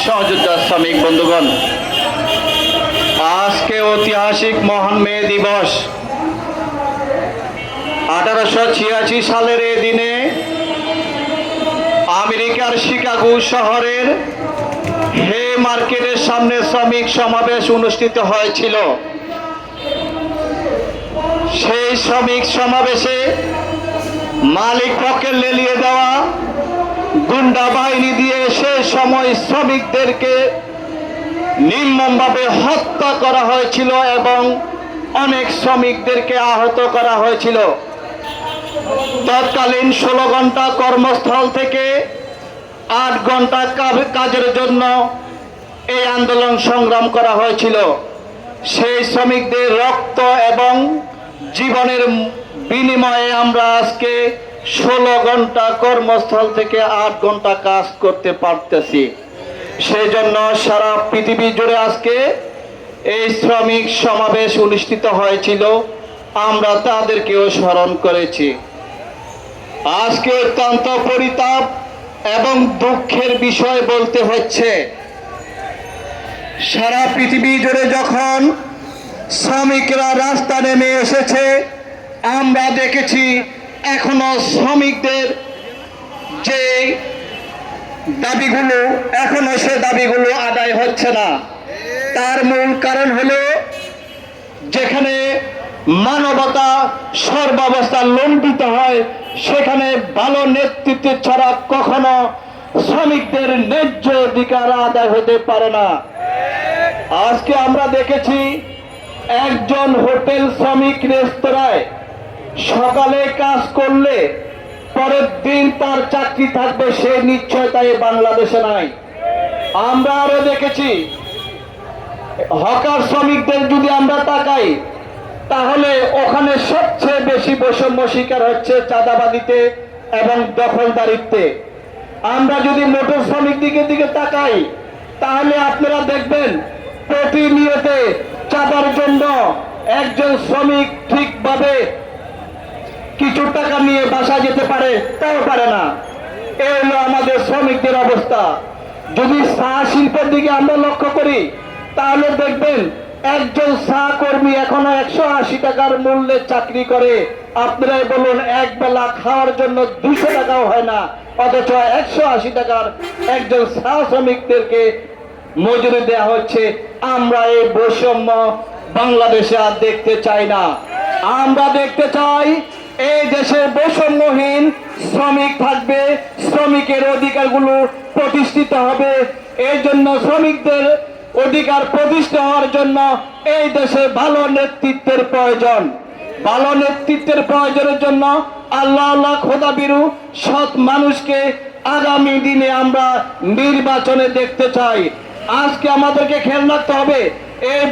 সহযোদ্ধা শ্রমিক বন্ধুগণ, আজকে ঐতিহাসিক মহান মে দিবস। 1886 সালের এই দিনে আমেরিকার শিকাগো শহরের হে মার্কেটের সামনে শ্রমিক সমাবেশ অনুষ্ঠিত হয়েছিল। সেই শ্রমিক সমাবেশে মালিক পক্ষের লেলিয়ে দেওয়া গুন্ডা বাহিনী দিয়ে সে সময় শ্রমিকদেরকে নির্মমভাবে হত্যা করা হয়েছিল এবং অনেক শ্রমিকদেরকে আহত করা হয়েছিল। তৎকালীন 16 ঘন্টা কর্মস্থল থেকে 8 ঘন্টা কাজের জন্য এই আন্দোলন সংগ্রাম করা হয়েছিল। সেই শ্রমিকদের রক্ত এবং জীবনের বিনিময়ে আমরা আজকে 16 ঘন্টা কর্মস্থল থেকে 8 ঘন্টা কাজ করতে পারতেছি। সেই জন্য সারা পৃথিবী জুড়ে আজকে এই শ্রমিক সমাবেশ অনুষ্ঠিত হয়েছিল। আমরা তাদেরকেও স্মরণ করেছি। আজকে অত্যন্ত পরিতাপ এবং দুঃখের বিষয় বলতে হচ্ছে, সারা পৃথিবী জুড়ে যখন শ্রমিকরা রাস্তা নেমে এসেছে, আমরা দেখেছি এখনো শ্রমিকদের যে দাবিগুলো এখনো সে দাবিগুলো আদায় হচ্ছে না। তার মূল কারণ হলো যেখানে মানবতা সর্বাবস্থা লঙ্ঘিত হয়, সেখানে ভালো নেতৃত্ব ছাড়া কখনো শ্রমিকদের ন্যায্য অধিকার আদায় হতে পারে না। আজকে আমরা দেখেছি একজন হোটেল শ্রমিক রেস্তোরাঁয় সকালে কাজ করলে পরের দিন তার চাকরি থাকবে, সে নিশ্চয়তা বাংলাদেশে নাই। আমরা আরো দেখেছি হকার শ্রমিকদের যদি আমরা তাকাই, তাহলে ওখানে সবচেয়ে বেশি বৈষম্য শিকার হচ্ছে চাঁদাবাদিতে এবং দখলদারিত্বে। আমরা যদি মোটর শ্রমিক দিকে তাকাই, তাহলে আপনারা দেখবেন প্রতিনিয়ত চাঁদার জন্য একজন শ্রমিক ঠিকভাবে কিছু টাকা নিয়ে বাসা যেতে পারে, তাও পারে না। এই হলো আমাদের শ্রমিকদের অবস্থা। যদি চা শিল্পের দিকে আমরা লক্ষ্য করি, তাহলে দেখবেন একজন চা কর্মী এখনো 180 টাকার মূল্যে চাকরি করে। আপনারাই বলুন, এক বেলা খাওয়ার জন্য 200 টাকাও হয় না, অথচ 180 টাকার একজন চা শ্রমিকদেরকে মজুরি দেওয়া হচ্ছে। আমরা এই বৈষম্য বাংলাদেশে আর দেখতে চাই না। আমরা দেখতে চাই এই দেশে বৈষম্যহীন শ্রমিক থাকবে, শ্রমিকের অধিকারগুলো প্রতিষ্ঠিত হবে। এই জন্য শ্রমিকদের অধিকার প্রতিষ্ঠা হওয়ার জন্য এই দেশে ভালো নেতৃত্বের প্রয়োজন। ভালো নেতৃত্বের প্রয়োজনের জন্য আল্লাহ খোদাবিরু সৎ মানুষকে আগামী দিনে আমরা নির্বাচনে দেখতে চাই। আজকে আমাদেরকে খেয়াল রাখতে হবে, এই